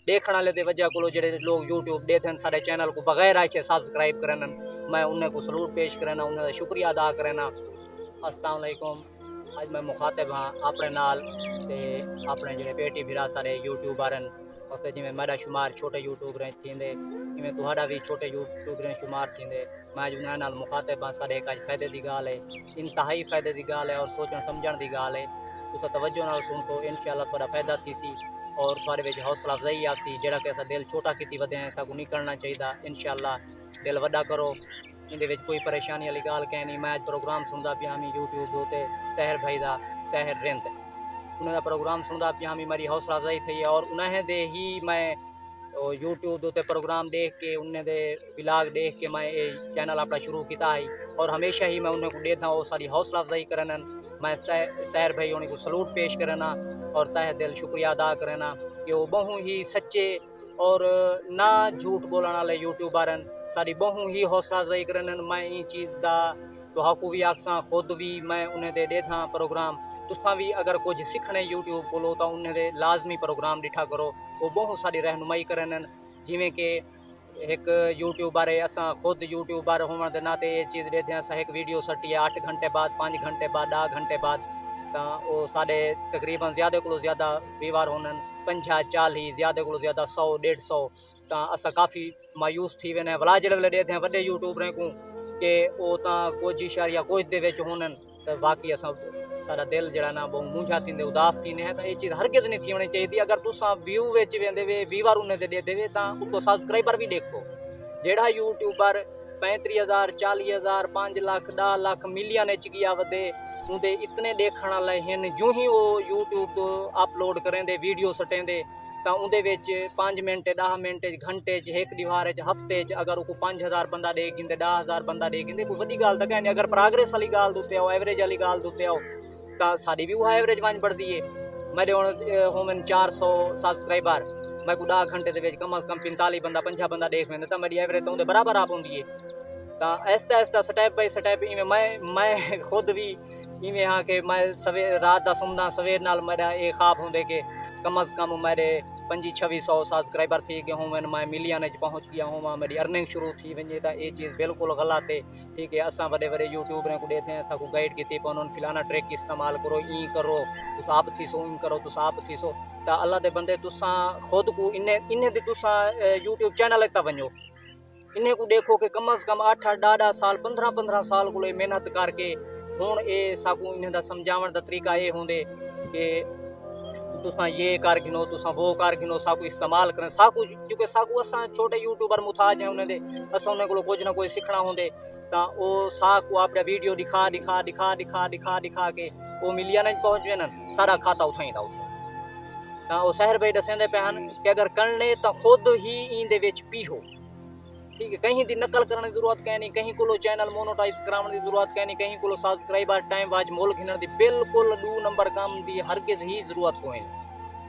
देखने वाले की वजह को जो लोग यूट्यूब देखते हैं सारे चैनल को बगैर आके सब्सक्राइब करन, मैं उन्हें को सलूट पेश करना, उन्हें शुक्रिया अदा करना। अस्सलाम वालेकुम। आज मैं मुखातिब हाँ अपने नाल ते अपने जो बेटी फिरा सारे यूट्यूबर हैं जिमें मेरा शुमार छोटे यूट्यूबर थींदे इवें तुहाड़ा भी छोटे यूट्यूबर शुमार थींदे। मैं अज उन्हें नाल मुखातिब हाँ सारे एक फायदे की गाल है, इंतहाई फायदे की गाल है और सोचण समझण की गाल है। तुस तवज्जो नाल सुन तो इंशाअल्लाह थोड़ा फायदा थी सी और थोड़े विच हौसला अफजाई आसी जेड़ा कि असा दिल छोटा की वधे असा को नहीं करना चाहिए। इंशाअल्लाह दिल वड्डा करो, इहदे विच कोई परेशानी वाली गाल कह नहीं। मैं प्रोग्राम सुनता पिया मी यूट्यूब के उत्ते सहर भाई का सहर रिंद उन्होंने प्रोग्राम सुनता पिया मी, मेरी हौसला अफजाई थी और उन्हें दे ही मैं यूट्यूब के प्रोग्राम देख के उन्हें दे ब्लॉग देख के मैं ये चैनल अपना शुरू किया है और हमेशा ही मैं उन्हें को देता वो सारी हौसला अफजाई करना। मैं सहर भाई उन्हें को सलूट पेश करना और तहे दिल शुक्रिया अदा करना कि वो बहु ही सच्चे और ना झूठ बोलने वाले यूट्यूबर हैं। सारी बहु ही हौसला अफजाई करन। मैं ये चीज़ का तो हाकू भी आखसा खुद भी मैं उन्हें दे देता प्रोग्राम। तुसा भी अगर कुछ सीखने यूट्यूब को तो उन्हें दे लाजमी प्रोग्राम डिठा करो, वो बहुत सारी रहनुमाई करन। जिमें कि एक यूट्यूबर है, असा खुद यूट्यूबर होने के नाते ये चीज़ देते हैं। असा एक वीडियो सटी है 8 घंटे बाद 5 घंटे बाद 10 घंटे बाद तो वो साढ़े तकरीबन ज़्यादा को ज़्यादा व्यवहार होने 50 40 ज़्यादा को ज़्यादा 100 150 तो असा काफ़ी मायूस थी वेने वला जो देते हैं वड्डे यूट्यूबरें को कि वो तो कुछ इशारिया कुछ दे होने तो बाकी असा सारा दिल जरा ना बहुत मूंझा थी उदास थी है। तो ये चीज़ हर किसी नहीं थी होनी चाहिए। अगर तुसा व्यू वेच वेंदे वे व्यवहार उन्हें दे देवे तो सब्सक्राइबर भी देखो। जेड़ा यूट्यूबर 35,000 40,000 5 लाख 10 लाख मिलियन गया वधे उनके इतने देखने वाले हैं। जो ही वो यूट्यूब तो अपलोड करें वीडियो सटेंदे तो उनके 5 मिनट 10 मिनट घंटे एक दीवार हफ्ते अगर वो 5,000 बंदा देखिंदे 10,000 बंदा देखिंदे कोई वड्डी गाल तो कह नहीं। अगर प्रोग्रेस वाली गाल दुते आओ एवरेज वाली गाल दुते आओ तो साड़ी भी वो एवरेज वन बढ़ती है। मेरे हूँ होमन 400 सब्सक्राइबर मैं को 10 घंटे के कम से कम 45 बंदा 50 बंदा देख लेंगे तो मेरी एवरेज तो उनके बराबर आ पाती है। तो ऐसा ऐसा स्टैप बाई स्टैप इवें मैं खुद भी इवें हाँ कि मैं सवेर रात का सुमदा सवेर नाल मेरा ये ख्वाब होंगे कि कम अज़ कम मेरे 2500 सब्सक्राइबर थी कि हूँ मैं मिलियन पहुँच गया हूँ मेरी अर्निंग शुरू थी वे तो ये चीज़ बिल्कुल गलत है। ठीक है असा बड़े बड़े यूट्यूबर को देते हैं असा को गाइड की उन्होंने फिलाना ट्रिक इस्तेमाल करो ई करो तुस आप थी सो इन करो तुस आप थी सो तो अल्लाह के बंदे तुसा खुद को इन्हें इन्हें तुसा यूट्यूब चैनल तक वनो इन्हें को देखो कि कम अज़ कम 8-8 साल 15-15 साल को मेहनत करके हूँ ये साकू इन्हें दा समझावन का तरीका ये होंगे कि तुसा ये कर गिनो तुसा वो कर गिनो साकू इस्तेमाल करें साकू क्योंकि साकू असा छोटे यूट्यूबर मुथाज हैं उन्हें असा उन्हें को कुछ ना कुछ सीखना होंगे तो वो साकू अपने वीडियो दिखा दिखा दिखा दिखा दिखा दिखा के वो मिलियन पहुँच वे न सारा खाता उठाई था तो वो सहर भाई दसेंदे पे हैं कि अगर करने तो खुद ही इंदे विच पीहो। ठीक है कहीं की नकल करने की जरूरत कहीं नहीं, कहीं को चैनल मोनोटाइज कराने की जरूरत कहीं नहीं, कहीं को सब्सक्राइबर टाइम वाज मोल घिन की बिल्कुल 2 नंबर काम की हरगिज ही जरूरत कोई।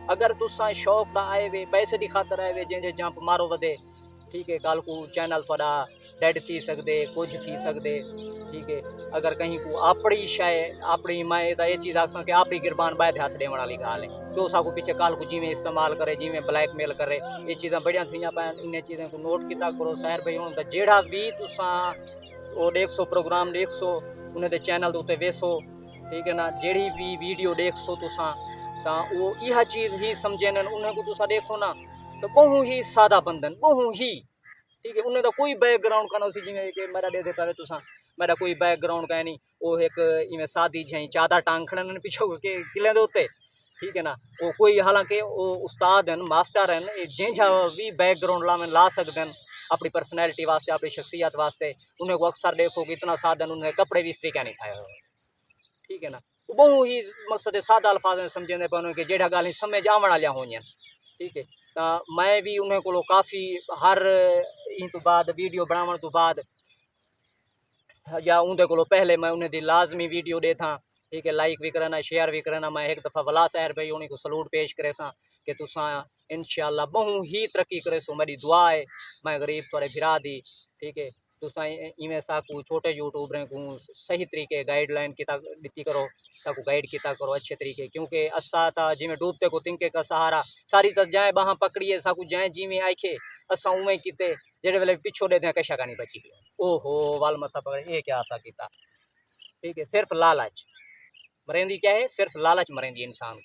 अगर तुसा शौक का आए वे पैसे की खातर आए वे जैसे जंप मारो वधे ठीक है कल को चैनल थोड़ा डेड थी सकते कुछ थी सकते। ठीक है अगर कहीं को अपनी शाय अपनी मैं ये चीज़ आखसा कि अपनी गिरबान बाय हाथ देने वाली गाल है तो साकू पीछे काल को जिमें इस्तेमाल करे जिमें ब्लैकमेल करे ये चीज़ा बढ़िया थी पैन इन चीज़ों को नोट किया करो। सहर भाई हूँ जेड़ा भी तुसा वो देख सो प्रोग्राम देख सो उन्हें चैनल उत्ते वेसो ठीक है ना जेड़ी भी वीडियो देख सो तुसा तो वो यह चीज़ ही समझे उन्हें को तुसा देखो ना तो बहु ही सादा बंदन बहु ही ठीक है उन्हें तो कोई बैकग्राउंड का सी जिमें कि मेरा दे देता है तुसा मेरा कोई बैकग्राउंड का नहीं वो एक इवें सादी झी चादर टांग खड़न पिछो के किले दे उत्ते ठीक है ना वो कोई हालांकि वो उस्ताद हैं मास्टर हैं जैसा भी बैकग्राउंड ला सकते हैं अपनी पर्सनैलिटी वास्ते अपनी शख्सियत वास्ते। उन्हें को अक्सर देखो कि इतना साधन उन्हें कपड़े भी इस्त्री क्या नहीं खाए ठीक है ना बहु ही मकसद सादा अल्फाज समझने पर कि जेड़ा गाल समझ आवन वालियां होंगे ठीक है। तो मैं भी उन्हें को काफ़ी हर इन तो बाद वीडियो बनाने तो बाद या उनके को पहले मैं उन्हें दी लाजमी वीडियो दे था ठीक है लाइक भी करना शेयर भी करना। मैं एक दफ़ा वला सहर भाई उन्हें को सलूट पेश करे सा कि तुसा इंशाअल्लाह बहु ही तरक्की करे सो मेरी दुआ है। मैं गरीब थोड़े फिरा दी ठीक है तुसां इवें साकू छोटे यूट्यूबरें को सही तरीके गाइडलाइन किता दी करो, साकू गाइड किता करो अच्छे तरीके, क्योंकि असा था जिमें डूबते को तिनके का सहारा सारी तक जाए बाह पकड़िए साकू जाए जिमें आखे असा उवें किते जेड़े वेले पिछो दे दें कशा का नहीं बची पियो। ओहो वाल मथा पकड़े ये क्या आसा किता। ठीक है, सिर्फ लालच मरेंदी क्या है, सिर्फ लालच मरेंदी इंसान को,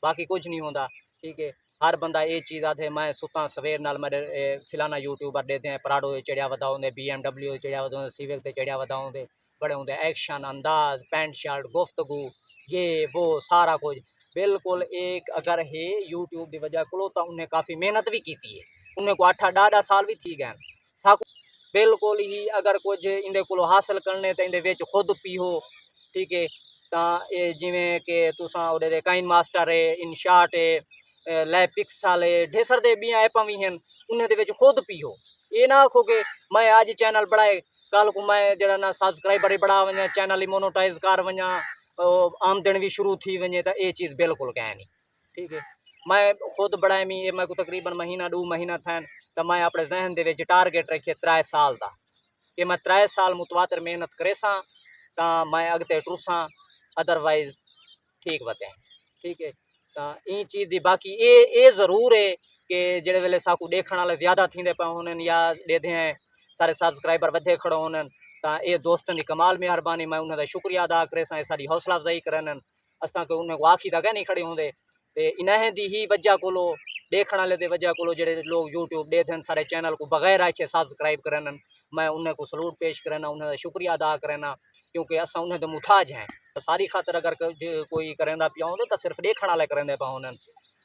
बाकी कुछ नहीं होता। ठीक है, हर बंदा ये चीज़ आते मैं सुता सवेर नाल मेरे फिलाना यूट्यूबर देते हैं पराडो चढ़िया वदा होंगे, BMW चढ़िया वदा होंगे, सिविक से चढ़िया वदा होंगे, बड़े होंगे एक्शन अंदाज पैंट शर्ट गुफ्तगू ये वो सारा कुछ बिल्कुल एक अगर है यूट्यूब की वजह को तो उन्हें काफ़ी मेहनत भी की है, उन्हें को 8-10 साल भी थी गए साकू बिल्कुल ही अगर कुछ इंदे को हासिल करने तो इंदे विच खुद पीहो। ठीक है, ये जिमें कि तुसा उहदे काइन मास्टर है, इनशाट है, लैब पिक्सल है, ढेसर दे बियां ऐपां भी हैं, उन्हें दे विच खुद पीहो। ये ना आखो कि मैं आज चैनल बढ़ाए कल को मैं जरा ना सब्सक्राइबर बढ़ा वञा चैनल मोनोटाइज कर वञा आमदन भी शुरू थी वञे तो ये चीज़ बिल्कुल कह नहीं। ठीक है, मैं खुद बढ़ाए में मैं को तकरीबन महीना 2 महीना थे तो मैं अपने जहन दे विच टारगेट रखे 3 साल का कि मैं 3 साल मुतवातर मेहनत करे सा तो मैं अगते टुरसा अदरवाइज ठीक बताएं। ठीक है, तो ई चीज़ दी बाकी ये ज़रूर है कि जेड़े वेले साकू देखण वाले ज़्यादा थींदे पे होने या देते हैं सारे सब्सक्राइबर वधे खड़ो होने तो ये दोस्तों की कमाल मेहरबानी मैं उन्होंने शुक्रिया अदा करे सा सारी हौसला अफजाई करन असा के उन्हें को आखी तक नहीं खड़े होंगे ते इन्हें दी ही वजह को देखने वाले वजह को जेड़े लोग यूट्यूब देते सारे चैनल को बगैर आखे सब्सक्राइब करन मैं उन्हें को सलूट पेश करना उन्हें शुक्रिया अदा करना क्योंकि असा उन्हें तो मुथाज हैं तो सारी खातर अगर कोई करेंदा पिया होंगे तो सिर्फ देखने वाले करेंदे पा होने।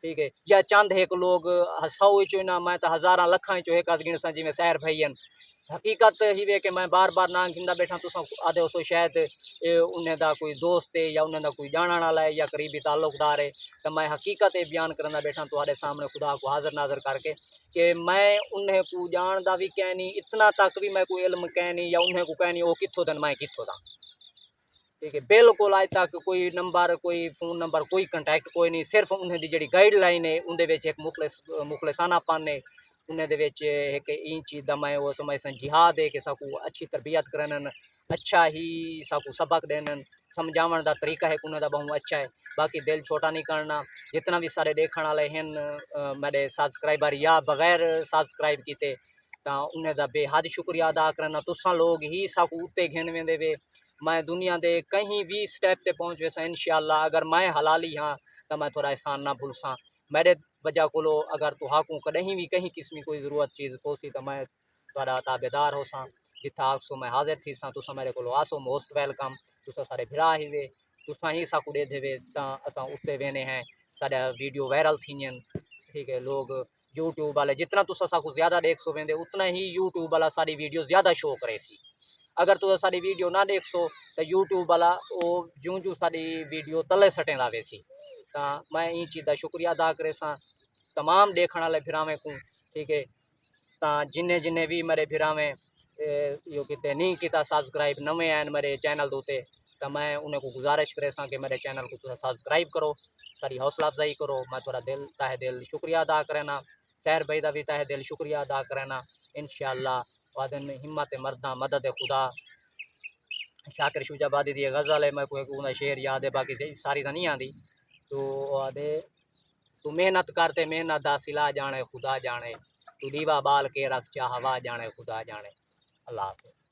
ठीक है, या चंद एक लोग 100 चो ना मैं तो हज़ारा लखा चो एक गिण सा जिमें सैर भईन हकीकत ही वे कि मैं बार बार ना गिंदा बैठा तुस आदे उसो शायद उन्हें दा कोई दोस्त है या उन्हें दा कोई जानने वाला है या करीबी ताल्लुकदार है तो मैं हकीकत बयान करना बैठा तुम्हारे सामने खुदा को हाजिर नाजर करके कि मैं उन्हें को जानदा भी कह नहीं इतना तक भी मैं कोई इल्म कह नहीं या उन्हें को कह नहीं वो कितों दिन मैं कितों दा। ठीक है, बिल्कुल आज तक कोई नंबर कोई फोन नंबर कोई कंटैक्ट कोई नहीं सिर्फ उन्हें दी जी गाइडलाइन है उनके एक मुखलिसानापन है उन्हें एक ई चीज़ का मैं वो समय से जिहाद है कि साकू अच्छी तरबियत करन अच्छा ही साकू सबक देन समझावन का तरीका है उन्हें बहुत अच्छा है। बाकी दिल छोटा नहीं करना जितना भी सारे देखने वाले हैं मेरे सब्सक्राइबर या बगैर सब्सक्राइब किए तो उन्हें बेहद शुक्रिया अदा करना तुसा लोग ही साकू उत्ते घिन वेंदे वे मैं दुनिया दे कहीं भी स्टेप ते पहुँच वैसा इंशाअल्लाह अगर मैं हलाली हाँ तो मैं थोड़ा एहसान ना भूल सा मेरे वजह को अगर तुहाकू कहीं भी कहीं किस्म कोई ज़रूरत चीज़ पहुँची तो मैं थोड़ा ताबेदार हो सा जिथा आखसो मैं हाजिर थी सा तुसा मेरे को आसो मोस्ट वेलकम तुसा सारे भिरा ही वे तुसा ही साकू दे देवे असा उत्ते वेने हैं साढ़ा वीडियो वायरल थी। ठीक है, लोग यूट्यूब वाले जितना तुसा साकू ज़्यादा देख सो वेंदे उतना ही यूट्यूब वाला सारी वीडियो ज़्यादा शो करे सी अगर तुम सारी वीडियो ना देख सो तो यूट्यूब वाला वो जूं जूं सारी वीडियो तले सटेंदा वेसी तो मैं ई चीज़ का शुक्रिया अदा करे सा तमाम देखने वाले फिरावें को। ठीक है, तो जिन्हें जिन्हें भी मेरे फिरावें यो किते नहीं किता सब्सक्राइब नवे आन मेरे चैनल दोते तो मैं उन्हें को गुजारिश करे सा कि मेरे चैनल को तुम सब्सक्राइब करो सारी हौसला अफजाई करो मैं थोड़ा दिल ताहे दिल शुक्रिया अदा करना सैर भाई का भी ताहे दिल शुक्रिया अदा करना इंशाअल्लाह वादन हिम्मत मर्दा मदद खुदा शाकिर शुजाबादी दी गज़ल है मैं कोई शेर याद है बाकी सारी तो नहीं आती तो आदे तू मेहनत करते मेहनत दा सिला जाने खुदा जाने तू दीवा बाल के रख चा हवा जाने खुदा जाने। अल्लाह हाफ़िज़।